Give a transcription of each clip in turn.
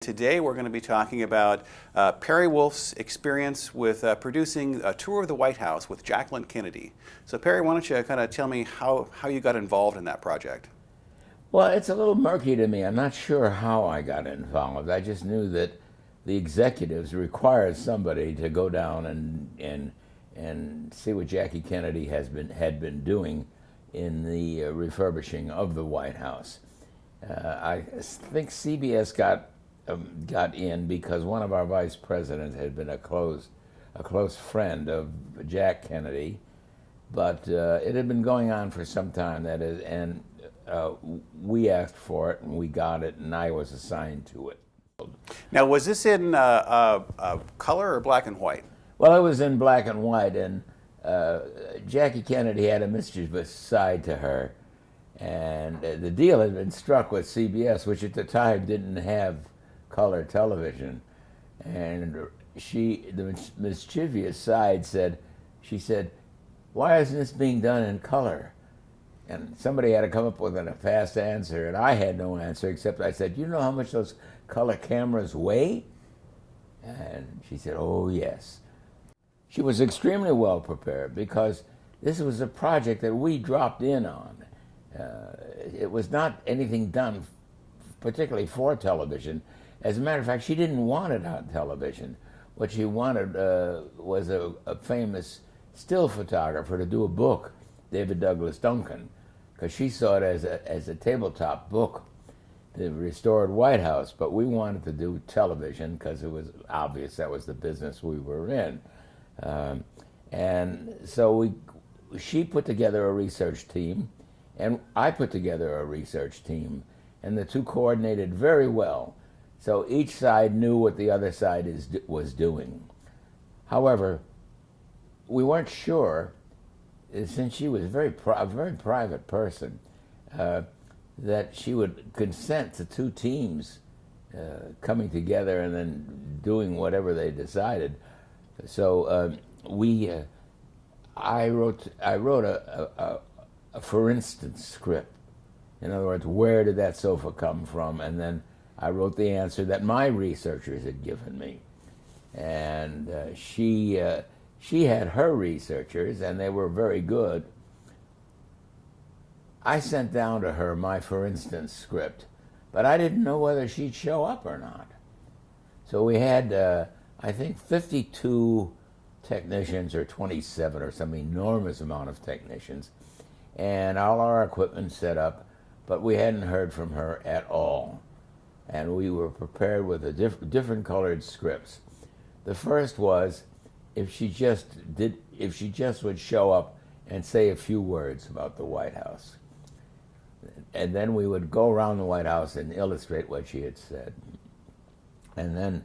Today we're going to be talking about Perry Wolff's experience with producing a tour of the White House with Jacqueline Kennedy. So Perry, why don't you kind of tell me how you got involved in that project? Well, it's a little murky to me. I'm not sure how I got involved. I just knew that the executives required somebody to go down and see what Jackie Kennedy had been doing in the refurbishing of the White House. I think CBS got in because one of our vice presidents had been a close friend of Jack Kennedy, but it had been going on for some time. That is, and we asked for it and we got it, and I was assigned to it. Now, was this in color or black and white? Well, it was in black and white, and Jackie Kennedy had a mischievous side to her, and the deal had been struck with CBS, which at the time didn't have color television, and the mischievous side she said, "Why isn't this being done in color?" And somebody had to come up with a fast answer, and I had no answer except I said, "You know how much those color cameras weigh?" And she said, "Oh, yes." She was extremely well prepared because this was a project that we dropped in on. It was not anything done particularly for television. As a matter of fact, she didn't want it on television. What she wanted was a famous still photographer to do a book, David Douglas Duncan, because she saw it as a tabletop book, the restored White House. But we wanted to do television because it was obvious that was the business we were in. And so she put together a research team, and I put together a research team, and the two coordinated very well. So each side knew what the other side was doing. However, we weren't sure, since she was a very private person, that she would consent to two teams coming together and then doing whatever they decided. So I wrote a for instance script. In other words, where did that sofa come from? And then I wrote the answer that my researchers had given me, and she had her researchers, and they were very good. I sent down to her my for instance script, but I didn't know whether she'd show up or not. So we had, I think, 52 technicians or 27 or some enormous amount of technicians, and all our equipment set up, but we hadn't heard from her at all. And we were prepared with different colored scripts. The first was if she just would show up and say a few words about the White House. And then we would go around the White House and illustrate what she had said. And then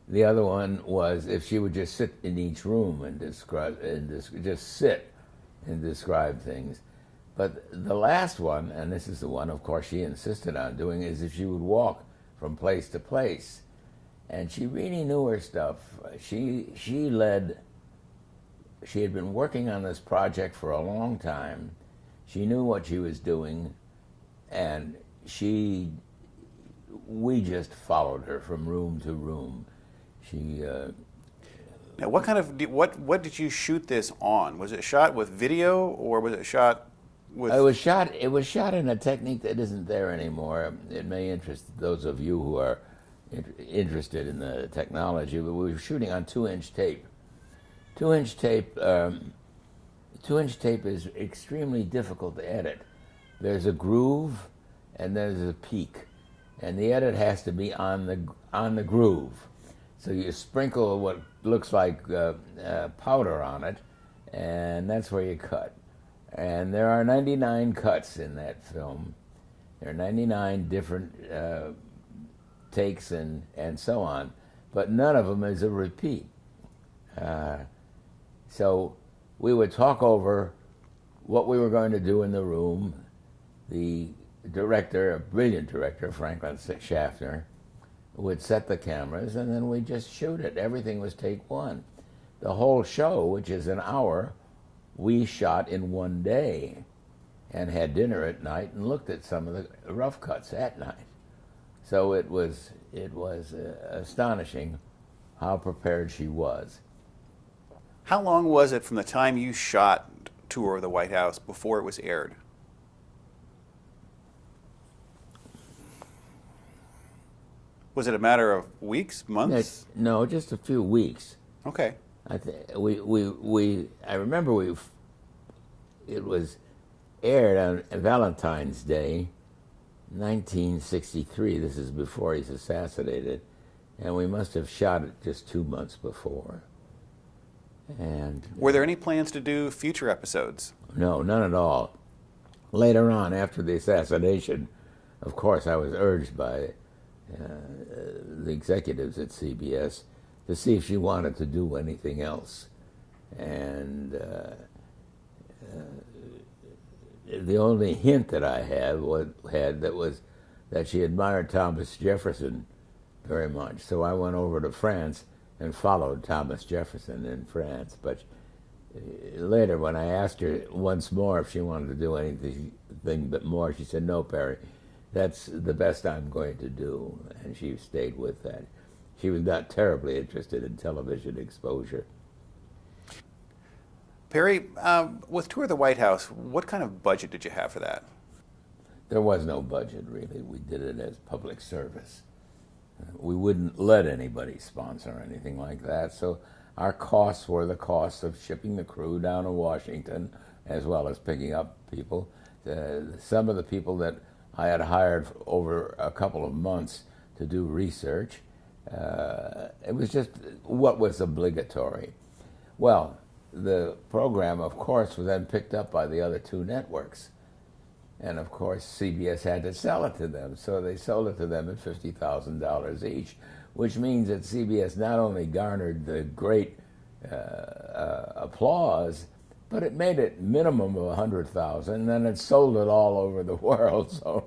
the other one was if she would just sit in each room and just sit and describe things. But the last one, and this is the one, of course, she insisted on doing, is if she would walk from place to place. And she really knew her stuff. She had been working on this project for a long time. She knew what she was doing, and we just followed her from room to room. Now, what did you shoot this on? Was it shot with video, or was it shot with? It was shot in a technique that isn't there anymore. It may interest those of you who are interested in the technology, but we were shooting on 2-inch tape. 2-inch tape. 2-inch tape is extremely difficult to edit. There's a groove and there's a peak, and the edit has to be on the groove. So you sprinkle what looks like powder on it, and that's where you cut. And there are 99 cuts in that film. There are 99 different takes and so on, but none of them is a repeat. So we would talk over what we were going to do in the room. The director, a brilliant director, Franklin Schaffner, would set the cameras, and then we'd just shoot it. Everything was take one. The whole show, which is an hour, we shot in one day and had dinner at night and looked at some of the rough cuts at night. So it was it was astonishing how prepared she was. How long was it from the time you shot Tour of the White House before it was aired? Was it a matter of weeks, months? No, just a few weeks. Okay. I remember it was aired on Valentine's Day, 1963. This is before he's assassinated, and we must have shot it just 2 months before. And were there any plans to do future episodes? no, none at all. Later on, after the assassination, of course, I was urged by the executives at CBS to see if she wanted to do anything else. And the only hint that I had was that she admired Thomas Jefferson very much. So I went over to France and followed Thomas Jefferson in France. But later, when I asked her once more if she wanted to do anything but more, she said, "No, Perry, that's the best I'm going to do." And she stayed with that. She was not terribly interested in television exposure. Perry, with Tour of the White House, what kind of budget did you have for that? There was no budget, really. We did it as public service. We wouldn't let anybody sponsor anything like that, so our costs were the costs of shipping the crew down to Washington, as well as picking up people. Some of the people that I had hired over a couple of months to do research, it was just what was obligatory. Well, the program, of course, was then picked up by the other two networks. And of course, CBS had to sell it to them. So they sold it to them at $50,000 each, which means that CBS not only garnered the great applause, but it made it minimum of $100,000, and then it sold it all over the world. So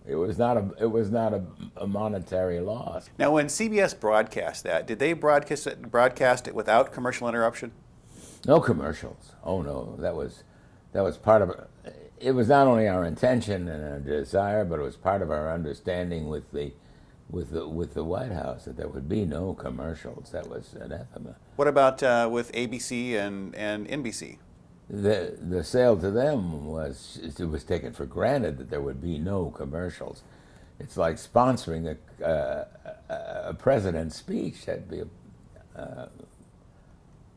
it was not a monetary loss. Now, when CBS broadcast that, did they broadcast it without commercial interruption? No commercials. Oh no, that was part of it. It was not only our intention and our desire, but it was part of our understanding with the White House that there would be no commercials. That was anathema. What about with ABC and NBC? The sale to them was taken for granted that there would be no commercials. It's like sponsoring a president's speech. That'd be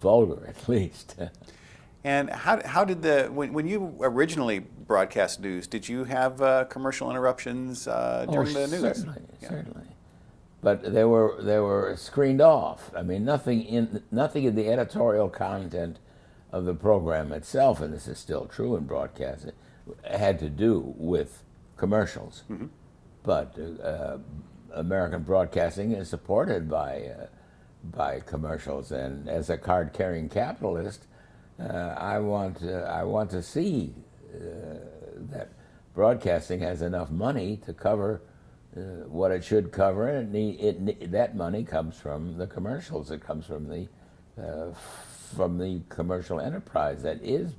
vulgar, at least. And how did when you originally broadcast news, did you have commercial interruptions during the news? Certainly. But they were screened off. I mean, nothing in the editorial content of the program itself, and this is still true in broadcasting, had to do with commercials. Mm-hmm. But American broadcasting is supported by commercials, and as a card-carrying capitalist, I want to see that broadcasting has enough money to cover what it should cover, and that money comes from the commercials. It comes from the commercial enterprise that is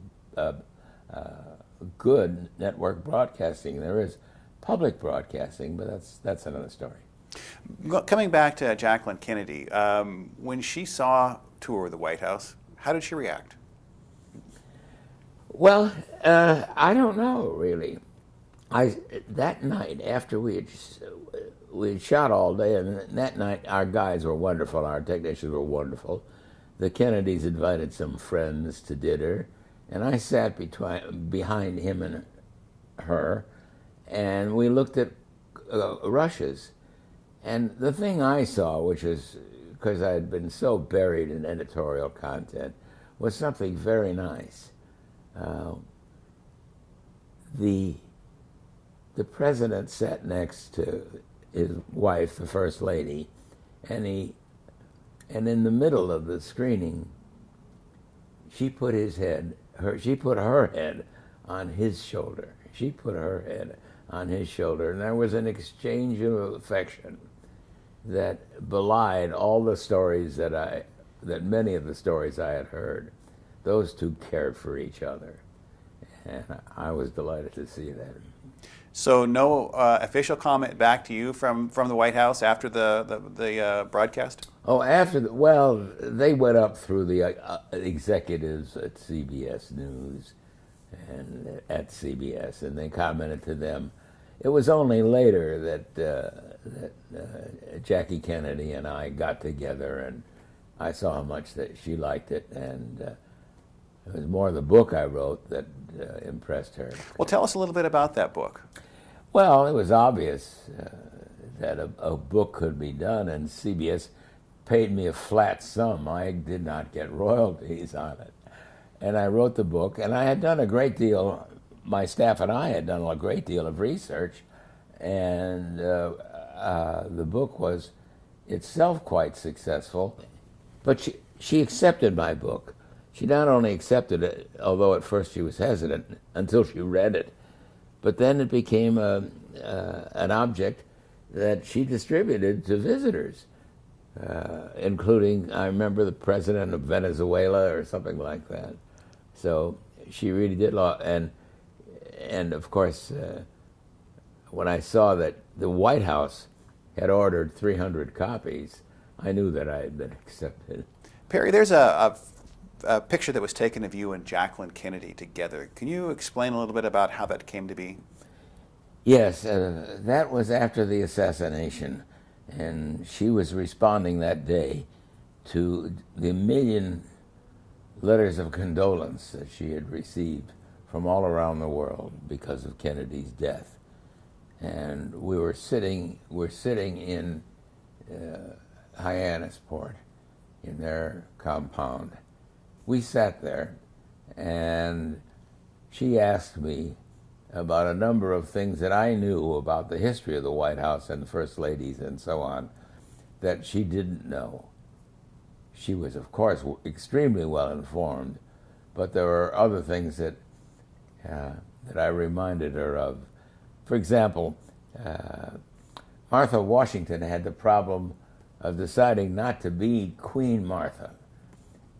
good network broadcasting. There is public broadcasting, but that's another story. Coming back to Jacqueline Kennedy, when she saw Tour of the White House, how did she react? Well, I don't know, really. That night, after we had shot all day, and that night our guys were wonderful, our technicians were wonderful. The Kennedys invited some friends to dinner, and I sat behind him and her, and we looked at rushes. And the thing I saw, which is because I had been so buried in editorial content, was something very nice. The president sat next to his wife, the First Lady, and in the middle of the screening, she put her head on his shoulder. She put her head on his shoulder, and there was an exchange of affection that belied all the stories that many of the stories I had heard. Those two cared for each other, and I was delighted to see that. So no official comment back to you from the White House after the broadcast? Oh, well, they went up through the executives at CBS News and at CBS, and they commented to them. It was only later that Jackie Kennedy and I got together, and I saw how much that she liked it, and it was more the book I wrote that impressed her. Well, tell us a little bit about that book. Well, it was obvious that a book could be done, and CBS paid me a flat sum. I did not get royalties on it. And I wrote the book, and I had done a great deal, my staff and I had done a great deal of research, and the book was itself quite successful. But she accepted my book. She not only accepted it, although at first she was hesitant until she read it, but then it became an object that she distributed to visitors, including, I remember, the president of Venezuela or something like that. So she really did a lot. And of course, when I saw that the White House had ordered 300 copies, I knew that I had been accepted. Perry, there's a picture that was taken of you and Jacqueline Kennedy together. Can you explain a little bit about how that came to be? Yes, that was after the assassination, and she was responding that day to the million letters of condolence that she had received from all around the world because of Kennedy's death. And we're sitting in Hyannisport, in their compound. We sat there, and she asked me about a number of things that I knew about the history of the White House and the First Ladies and so on that she didn't know. She was, of course, extremely well informed, but there were other things that I reminded her of. For example, Martha Washington had the problem of deciding not to be Queen Martha.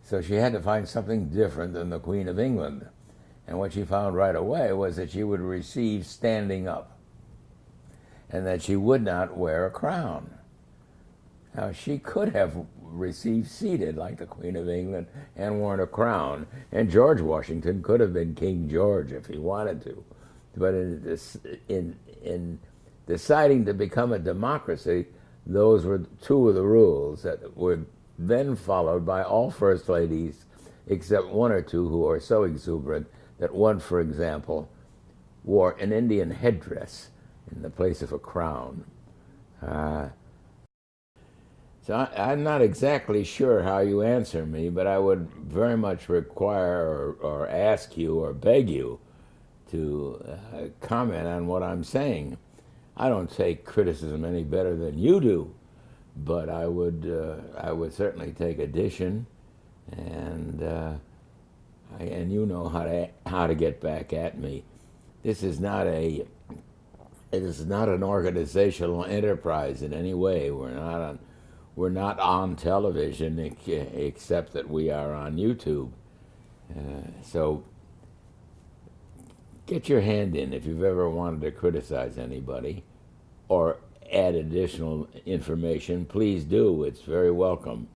So she had to find something different than the Queen of England. And what she found right away was that she would receive standing up, and that she would not wear a crown. Now, she could have received seated like the Queen of England and worn a crown, and George Washington could have been King George if he wanted to. But in deciding to become a democracy, those were two of the rules that were then followed by all First Ladies, except one or two who are so exuberant that one, for example, wore an Indian headdress in the place of a crown. So I'm not exactly sure how you answer me, but I would very much require or ask you or beg you to comment on what I'm saying. I don't take criticism any better than you do, but I would certainly take addition, and you know how to get back at me. It is not an organizational enterprise in any way. We're not on television except that we are on YouTube. So get your hand in if you've ever wanted to criticize anybody or add additional information. Please do. It's very welcome.